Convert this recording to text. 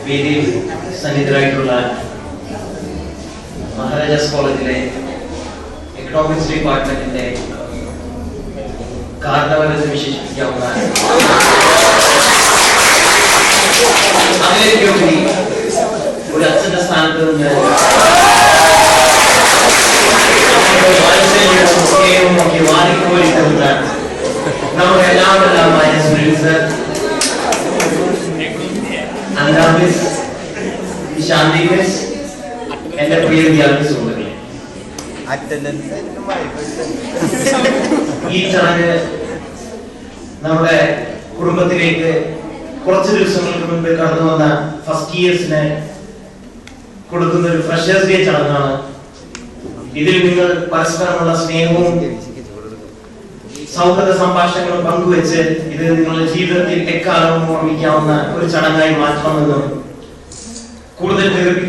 വേദിയിൽ സന്നിധരായിട്ടുള്ള മഹാരാജാസ് കോളേജിലെ എക്കണോമിക്സ് ഡിപ്പാർട്ട്മെന്റിന്റെ കാരണവരെന്ന് വിശേഷിപ്പിക്കാവുന്ന അതിലേക്കുപരി ഒരു അച്ഛന്റെ സ്ഥാനത്ത് നിന്ന് ഒക്കെ വാരിക്കോരിക്കുന്ന നമ്മുടെ എല്ലാവരുമായ സുരേന്ദ്രൻ അനാമിസ് ശാന്തി മിസ് എന്റെ പ്രിയ വിദ്യാർത്ഥി സുഹൃത്തുക്കളെ, ഈ ചടങ്ങ് നമ്മുടെ കുടുംബത്തിലേക്ക് കുറച്ച് ദിവസങ്ങൾക്ക് മുൻപ് കടന്നു വന്ന ഫസ്റ്റ് ഇയേഴ്സിന് കൊടുക്കുന്ന ഒരു ഫ്രഷേഴ്സ് ഡേ ചടങ്ങാണ്. ഇതിൽ നിങ്ങൾ പരസ്പരമുള്ള സ്നേഹവും സൗഹൃദ സംഭാഷണങ്ങളും പങ്കുവെച്ച് ഇത് നിങ്ങളുടെ ജീവിതത്തിൽ എക്കാലവും ഓർമ്മിക്കാവുന്ന ഒരു ചടങ്ങായി മാറ്റണമെന്നും കൂടുതൽ